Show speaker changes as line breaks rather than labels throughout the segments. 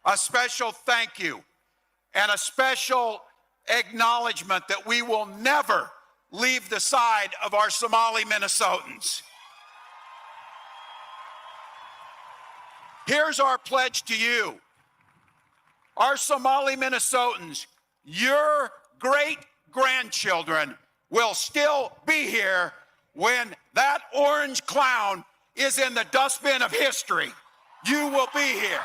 a special thank you and a special acknowledgement that we will never leave the side of our Somali Minnesotans. Here's our pledge to you. Our Somali Minnesotans, your great-grandchildren will still be here when that orange clown is in the dustbin of history. You will be here.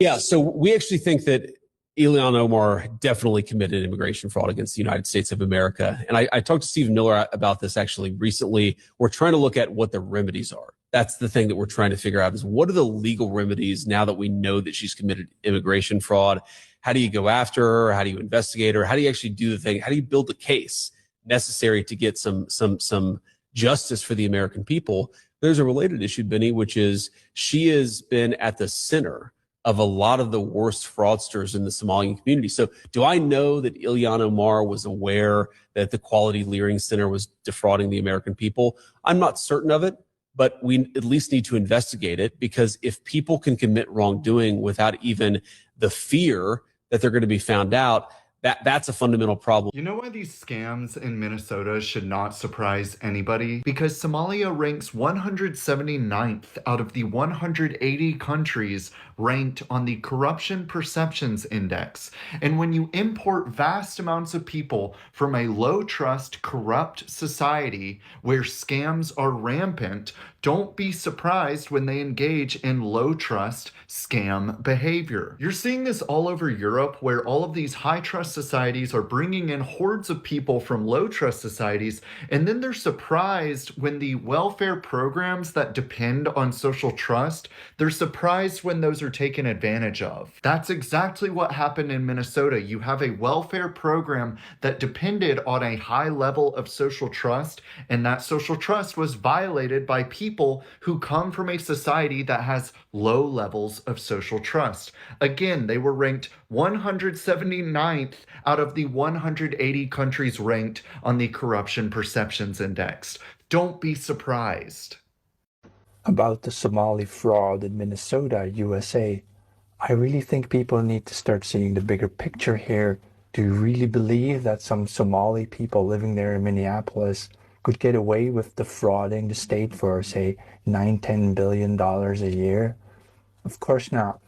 Yeah, so we actually think that Ilhan Omar definitely committed immigration fraud against the United States of America. And I talked to Stephen Miller about this actually recently. We're trying to look at what the remedies are. That's the thing that we're trying to figure out is what are the legal remedies now that we know that she's committed immigration fraud? How do you go after her? How do you investigate her? How do you actually do the thing? How do you build the case necessary to get some justice for the American people? There's a related issue, Benny, which is she has been at the center of a lot of the worst fraudsters in the Somalian community. So do I know that Ilhan Omar was aware that the Quality Leering Center was defrauding the American people? I'm not certain of it, but we at least need to investigate it, because if people can commit wrongdoing without even the fear that they're going to be found out, that's a fundamental problem.
You know why these scams in Minnesota should not surprise anybody? Because Somalia ranks 179th out of the 180 countries ranked on the Corruption Perceptions Index. And when you import vast amounts of people from a low-trust, corrupt society where scams are rampant, don't be surprised when they engage in low-trust scam behavior. You're seeing this all over Europe, where all of these high-trust societies are bringing in hordes of people from low-trust societies, and then they're surprised when the welfare programs that depend on social trust, they're surprised when those are taken advantage of. That's exactly what happened in Minnesota. You have a welfare program that depended on a high level of social trust, and that social trust was violated by people who come from a society that has low levels of social trust. Again, they were ranked 179th out of the 180 countries ranked on the Corruption Perceptions Index. Don't be surprised.
About the Somali fraud in Minnesota, USA, I really think people need to start seeing the bigger picture here. Do you really believe that some Somali people living there in Minneapolis could get away with defrauding the state for, say, $9-10 billion a year? Of course not.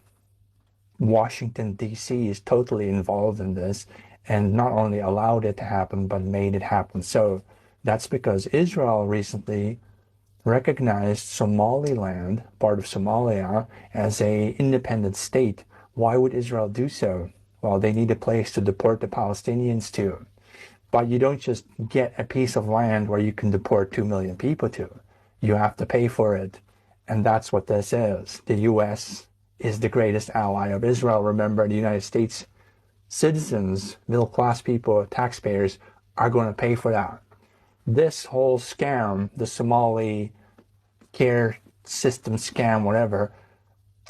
Washington, D.C. is totally involved in this and not only allowed it to happen, but made it happen. So that's because Israel recently recognized Somaliland, part of Somalia, as an independent state. Why would Israel do so? Well, they need a place to deport the Palestinians to. But you don't just get a piece of land where you can deport 2 million people to. You have to pay for it. And that's what this is. The U.S. is the greatest ally of Israel. Remember, the United States citizens, middle-class people, taxpayers, are going to pay for that. This whole scam, the Somali care system scam, whatever,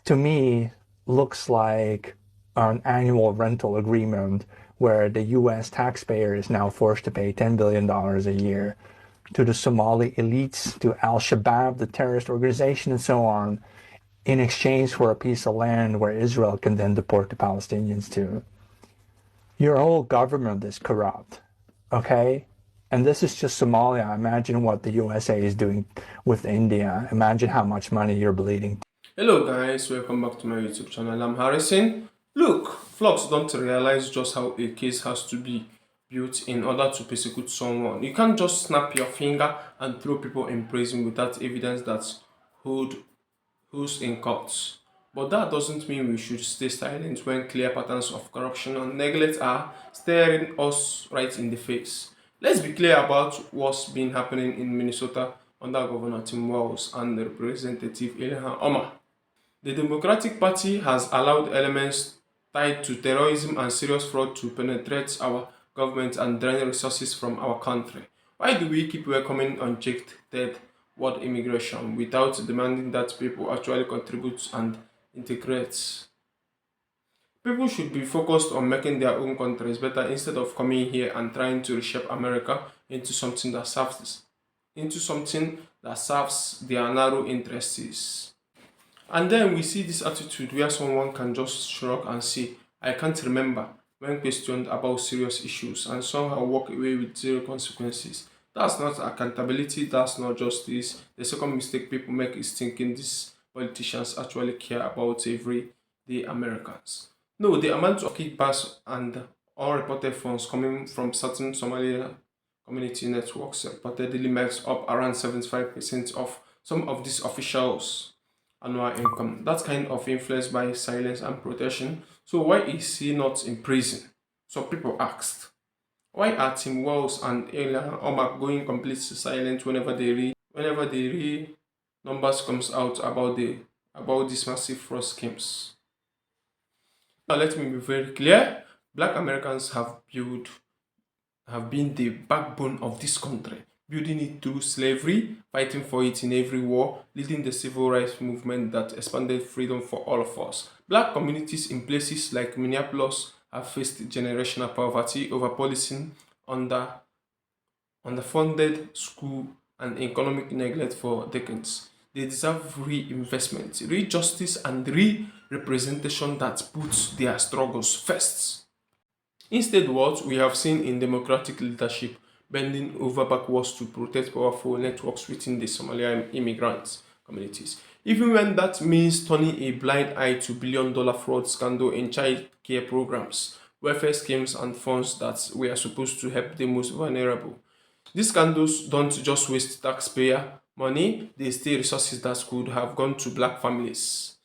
to me looks like an annual rental agreement where the U.S. taxpayer is now forced to pay $10 billion a year to the Somali elites, to Al-Shabaab, the terrorist organization, and so on, in exchange for a piece of land where Israel can then deport the Palestinians to. Your whole government is corrupt, okay? And this is just Somalia. Imagine what the USA is doing with India. Imagine how much money you're bleeding.
Hello guys, welcome back to my YouTube channel. I'm Harrison. Look, flocks don't realize just how a case has to be built in order to persecute someone. You can't just snap your finger and throw people in prison without evidence that's who's in courts. But that doesn't mean we should stay silent when clear patterns of corruption and neglect are staring us right in the face. Let's be clear about what's been happening in Minnesota under Governor Tim Walz and Representative Ilhan Omar. The Democratic Party has allowed elements tied to terrorism and serious fraud to penetrate our government and drain resources from our country. Why do we keep welcoming unchecked third-world immigration without demanding that people actually contribute and integrate? People should be focused on making their own countries better instead of coming here and trying to reshape America into something that serves their narrow interests. And then we see this attitude where someone can just shrug and say, I can't remember, when questioned about serious issues, and somehow walk away with zero consequences. That's not accountability, that's not justice. The second mistake people make is thinking these politicians actually care about everyday Americans. No, the amount of kickbacks and unreported funds coming from certain Somali community networks reportedly makes up around 75% of some of these officials' annual income. That kind of influence by silence and protection. So why is he not in prison? Some people asked. Why are Tim Walz and Ilhan Omar going completely silent whenever the real numbers comes out about these massive fraud schemes? Now let me be very clear. Black Americans have been the backbone of this country, building it through slavery, fighting for it in every war, leading the civil rights movement that expanded freedom for all of us. Black communities in places like Minneapolis have faced generational poverty, over policing, underfunded school, and economic neglect for decades. They deserve reinvestment, re-justice, and re-representation that puts their struggles first. Instead, what we have seen in democratic leadership bending over backwards to protect powerful networks within the Somali immigrant communities. Even when that means turning a blind eye to billion-dollar fraud scandal in child care programs, welfare schemes, and funds that were supposed to help the most vulnerable. These scandals don't just waste taxpayer money, they steal resources that could have gone to black families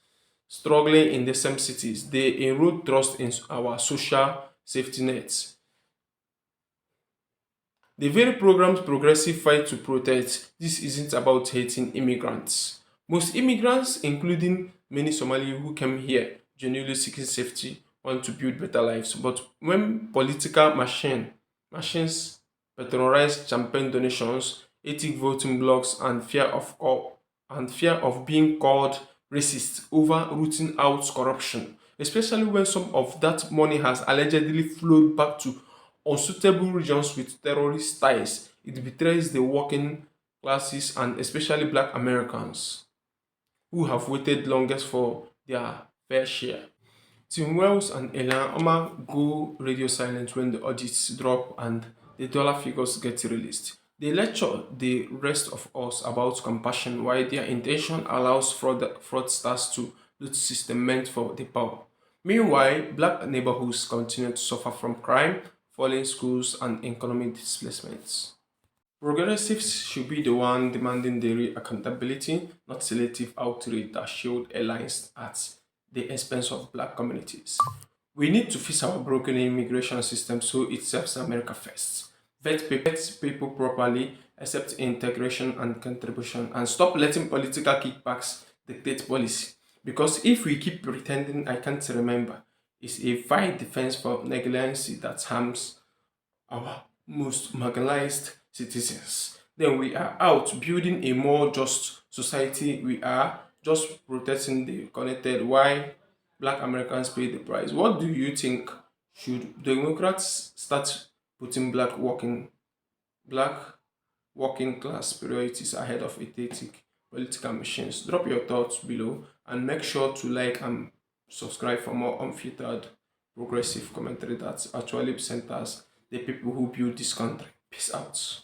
struggling in the same cities. They erode trust in our social safety nets. The very programs progressive fight to protect, this isn't about hating immigrants. Most immigrants, including many Somali who came here genuinely seeking safety, want to build better lives. But when political machines patronize campaign donations, ethic voting blocks, and fear of being called racist over rooting out corruption, especially when some of that money has allegedly flowed back to unsuitable regions with terrorist ties. It betrays the working classes and especially black Americans who have waited longest for their fair share. Tim Wells and Ilhan Omar go radio silent when the audits drop and the dollar figures get released. They lecture the rest of us about compassion while their intention allows fraudsters to loot system meant for the power. Meanwhile, black neighborhoods continue to suffer from crime, falling schools, and economic displacements. Progressives should be the one demanding the real accountability, not selective outrage that shield airlines at the expense of black communities. We need to fix our broken immigration system so it serves America first. Vet people properly, accept integration and contribution, and stop letting political kickbacks dictate policy. Because if we keep pretending I can't remember, it's a fine defense for negligence that harms our most marginalized citizens. Then we are out building a more just society. We are just protecting the connected while black Americans pay the price. What do you think? Should Democrats start putting black working class priorities ahead of aesthetic political machines? Drop your thoughts below and make sure to like and subscribe for more unfiltered progressive commentary that actually centers the people who build this country. Peace out.